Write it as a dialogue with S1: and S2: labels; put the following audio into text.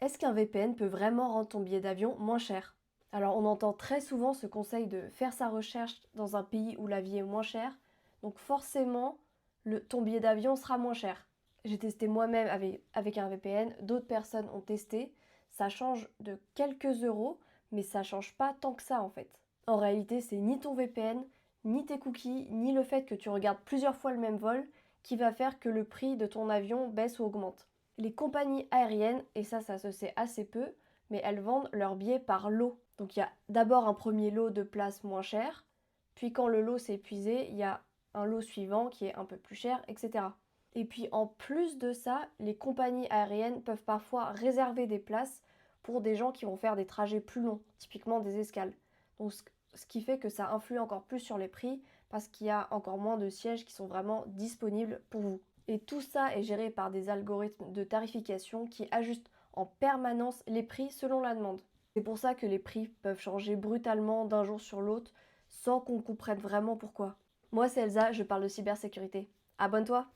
S1: Est-ce qu'un VPN peut vraiment rendre ton billet d'avion moins cher? Alors on entend très souvent ce conseil de faire sa recherche dans un pays où la vie est moins chère, donc forcément ton billet d'avion sera moins cher. J'ai testé moi-même avec un VPN, d'autres personnes ont testé, ça change de quelques euros, mais ça change pas tant que ça en fait. En réalité, c'est ni ton VPN, ni tes cookies, ni le fait que tu regardes plusieurs fois le même vol qui va faire que le prix de ton avion baisse ou augmente. Les compagnies aériennes, et ça se sait assez peu, mais elles vendent leurs billets par lot. Donc il y a d'abord un premier lot de places moins chères, puis quand le lot s'est épuisé, il y a un lot suivant qui est un peu plus cher, etc. Et puis en plus de ça, les compagnies aériennes peuvent parfois réserver des places pour des gens qui vont faire des trajets plus longs, typiquement des escales. Donc ce qui fait que ça influe encore plus sur les prix parce qu'il y a encore moins de sièges qui sont vraiment disponibles pour vous. Et tout ça est géré par des algorithmes de tarification qui ajustent en permanence les prix selon la demande. C'est pour ça que les prix peuvent changer brutalement d'un jour sur l'autre sans qu'on comprenne vraiment pourquoi. Moi c'est Elsa, je parle de cybersécurité. Abonne-toi!